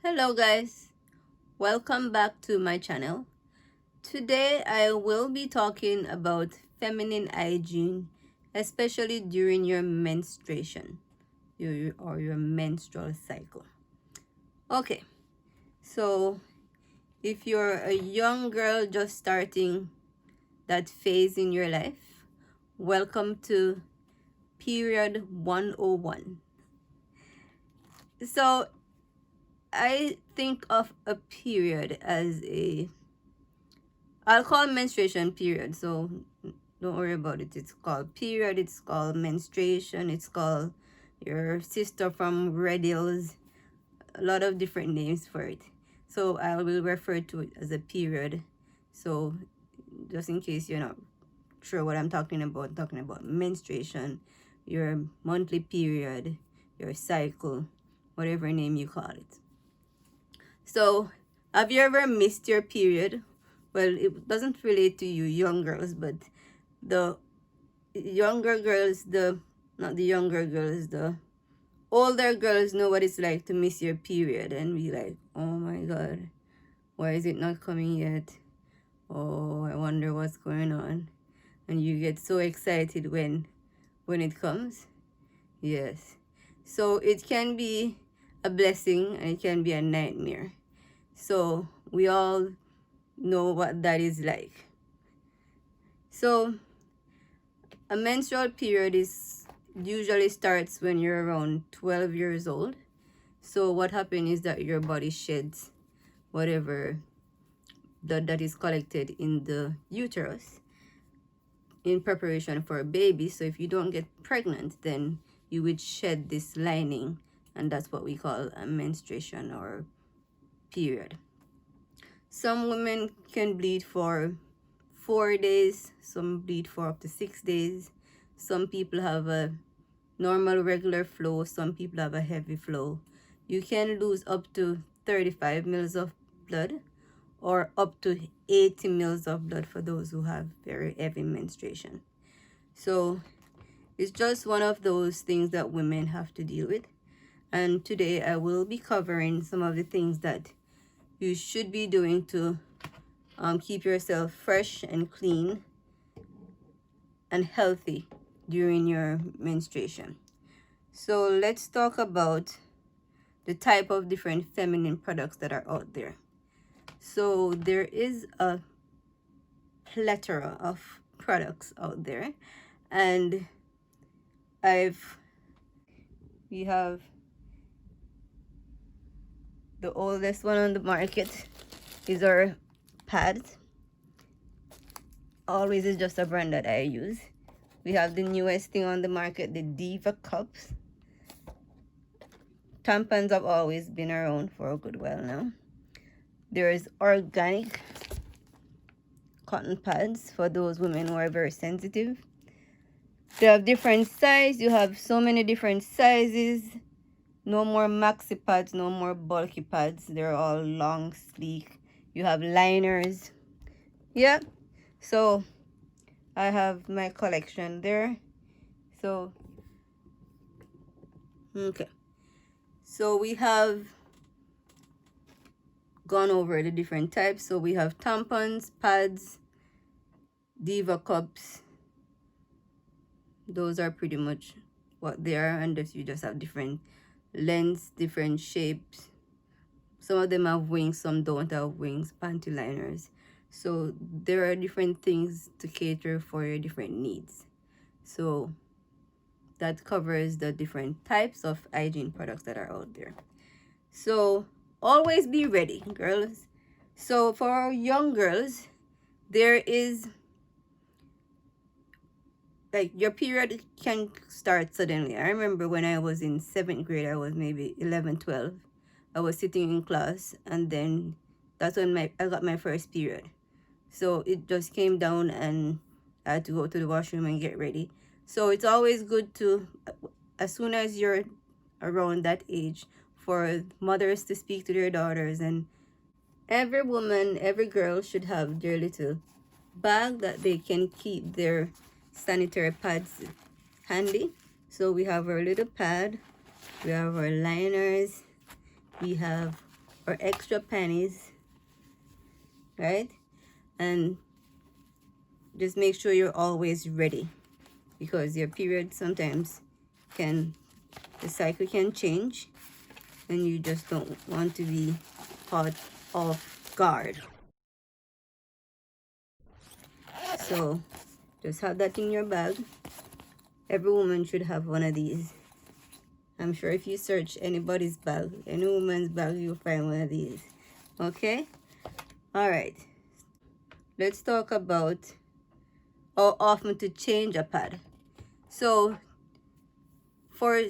Hello guys, welcome back to my channel. Today I will be talking about feminine hygiene, especially during your menstruation or your menstrual cycle. Okay, so if you're a young girl just starting that phase in your life, welcome to period 101. So I think of a period as I'll call menstruation period, so don't worry about it. It's called period, it's called menstruation, it's called your sister from Red Hills, a lot of different names for it. So I will refer to it as a period. So just in case you're not sure what I'm talking about menstruation, your monthly period, your cycle, whatever name you call it. So have you ever missed your period? Well, it doesn't relate to you young girls, but the younger girls, the not the younger girls, the older girls know what it's like to miss your period and be like, oh my god, why is it not coming yet? Oh, I wonder what's going on. And you get so excited when it comes. Yes. So it can be a blessing and it can be a nightmare. So we all know what that is like. So a menstrual period is usually starts when you're around 12 years old. So what happens is that your body sheds whatever blood that is collected in the uterus in preparation for a baby. So if you don't get pregnant, then you would shed this lining, and that's what we call a menstruation or period. Some women can bleed for 4 days, some bleed for up to 6 days. Some people have a normal regular flow, some people have a heavy flow. You can lose up to 35 mils of blood or up to 80 mils of blood for those who have very heavy menstruation. So it's just one of those things that women have to deal with. And today I will be covering some of the things that you should be doing to keep yourself fresh and clean and healthy during your menstruation. So let's talk about the type of different feminine products that are out there. So there is a plethora of products out there, and we have the oldest one on the market is our pads. Always is just a brand that I use. We have the newest thing on the market, the Diva cups. Tampons have always been around for a good while now. There is organic cotton pads for those women who are very sensitive. They have different sizes. You have so many different sizes. No more maxi pads, no more bulky pads. They're all long, sleek. You have liners. Yeah. So I have my collection there. So okay. So we have gone over the different types. So we have tampons, pads, Diva cups. Those are pretty much what they are, and you just have different lengths, different shapes. Some of them have wings, some don't have wings, panty liners. So there are different things to cater for your different needs. So that covers the different types of hygiene products that are out there. So always be ready, girls. So for young girls, there is like your period can start suddenly. I remember when I was in 7th grade, I was maybe 11, 12. I was sitting in class, and then that's when I got my first period. So it just came down and I had to go to the washroom and get ready. So it's always good to, as soon as you're around that age, for mothers to speak to their daughters. And every woman, every girl should have their little bag that they can keep their sanitary pads handy. So we have our little pad, we have our liners, we have or extra panties, right? And just make sure you're always ready, because your period sometimes can, the cycle can change, and you just don't want to be caught off guard. So just have that in your bag. Every woman should have one of these. I'm sure if you search anybody's bag, any woman's bag, you'll find one of these. Okay? All right. Let's talk about how often to change a pad. So for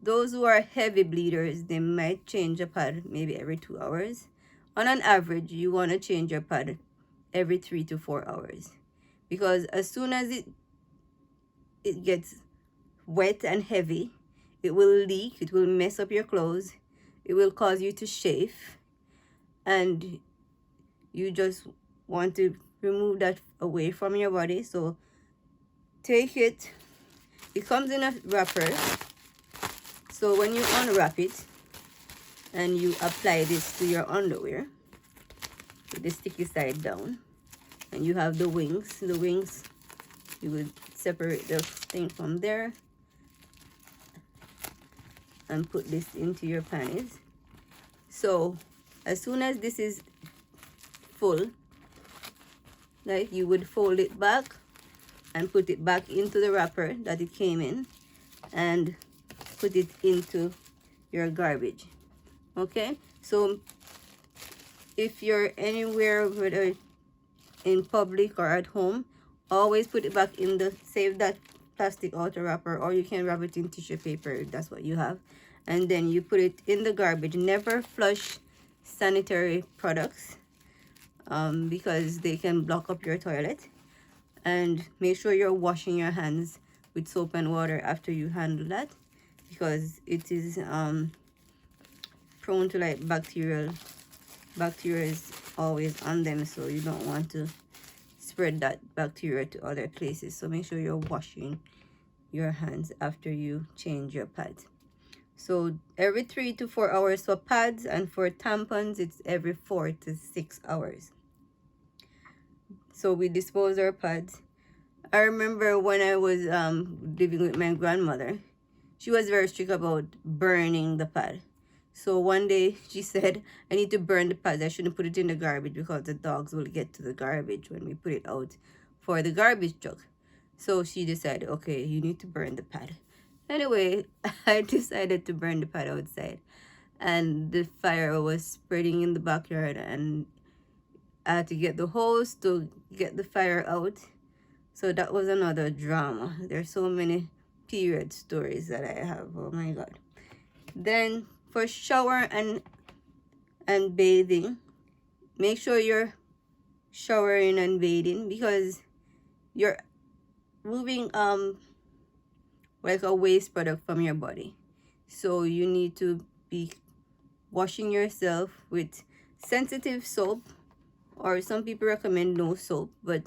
those who are heavy bleeders, they might change a pad maybe every 2 hours. On an average, you want to change your pad every 3 to 4 hours, because as soon as it gets wet and heavy, it will leak, it will mess up your clothes, it will cause you to chafe, and you just want to remove that away from your body. So take it. It comes in a wrapper, so when you unwrap it and you apply this to your underwear with the sticky side down, and you have the wings, you would separate the thing from there and put this into your panties. So as soon as this is full, like, you would fold it back and put it back into the wrapper that it came in, and put it into your garbage. Okay, so if you're anywhere, whether in public or at home, always put it back in the, save that plastic outer wrapper, or you can wrap it in tissue paper if that's what you have, and then you put it in the garbage. Never flush sanitary products, because they can block up your toilet. And make sure you're washing your hands with soap and water after you handle that, because it is prone to like bacteria is always on them, so you don't want to spread that bacteria to other places. So make sure you're washing your hands after you change your pads. So every 3 to 4 hours for pads, and for tampons it's every 4 to 6 hours. So we dispose our pads. I remember when I was living with my grandmother, she was very strict about burning the pad. So one day she said, I need to burn the pads. I shouldn't put it in the garbage, because the dogs will get to the garbage when we put it out for the garbage truck. So she decided, okay, you need to burn the pad. Anyway, I decided to burn the pad outside, and the fire was spreading in the backyard, and I had to get the hose to get the fire out. So that was another drama. There's so many period stories that I have. Oh my God. Then for shower and bathing, make sure you're showering and bathing, because you're moving like a waste product from your body. So you need to be washing yourself with sensitive soap, or some people recommend no soap, but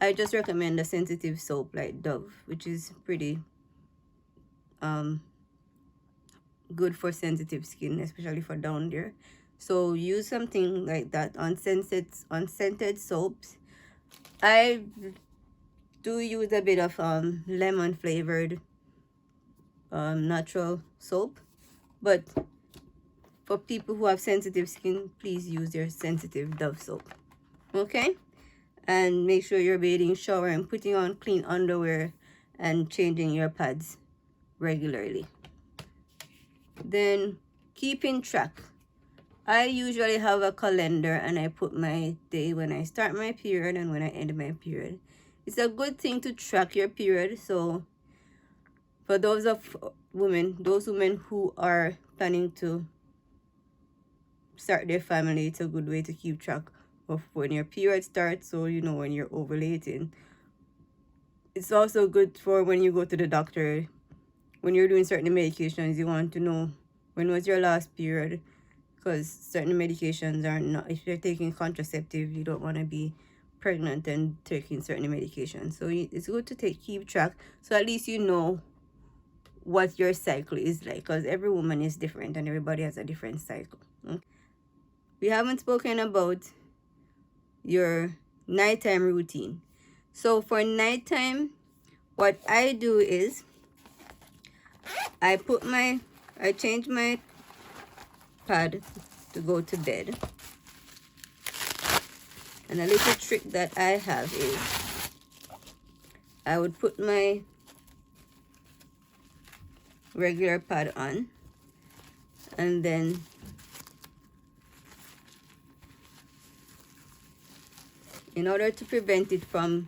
I just recommend a sensitive soap like Dove, which is pretty good for sensitive skin, especially for down there. So use something like that on scented soaps. I do use a bit of lemon flavored natural soap, but for people who have sensitive skin, please use your sensitive Dove soap. Okay, and make sure you're bathing, showering, putting on clean underwear, and changing your pads regularly. Then keeping track. I usually have a calendar, and I put my day when I start my period and when I end my period. It's a good thing to track your period. So for those women who are planning to start their family, it's a good way to keep track of when your period starts, so you know when you're ovulating. It's also good for when you go to the doctor, when you're doing certain medications, you want to know when was your last period, because certain medications are not, if you're taking contraceptive, you don't want to be pregnant and taking certain medications. So it's good to keep track, so at least you know what your cycle is like, because every woman is different and everybody has a different cycle. We haven't spoken about your nighttime routine. So for nighttime, what I do is I change my pad to go to bed. And a little trick that I have is I would put my regular pad on, and then in order to prevent it from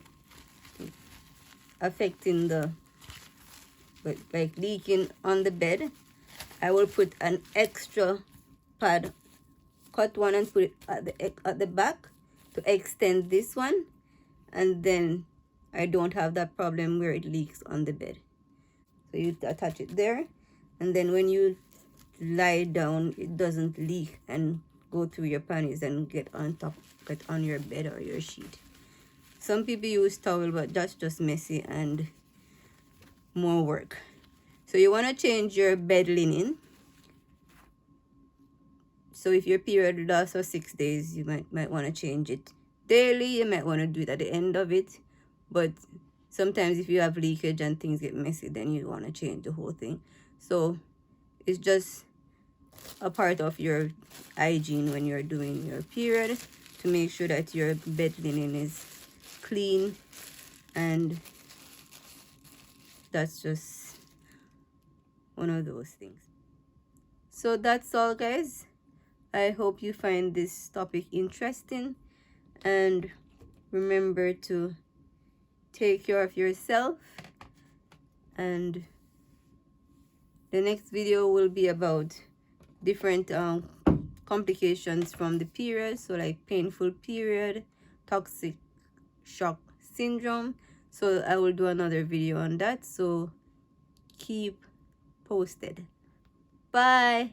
affecting the, like leaking on the bed, I will put an extra pad, cut one and put it at the back to extend this one, and then I don't have that problem where it leaks on the bed. So you attach it there, and then when you lie down, it doesn't leak and go through your panties and get on your bed or your sheet. Some people use towel, but that's just messy and more work. So you want to change your bed linen. So if your period lasts for 6 days, you might want to change it daily. You might want to do it at the end of it. But sometimes if you have leakage and things get messy, then you want to change the whole thing. So it's just a part of your hygiene when you're doing your period, to make sure that your bed linen is clean. And that's just one of those things. So that's all, guys. I hope you find this topic interesting, and remember to take care of yourself. And the next video will be about different complications from the period, so like painful period, toxic shock syndrome. So I will do another video on that, so keep posted. Bye.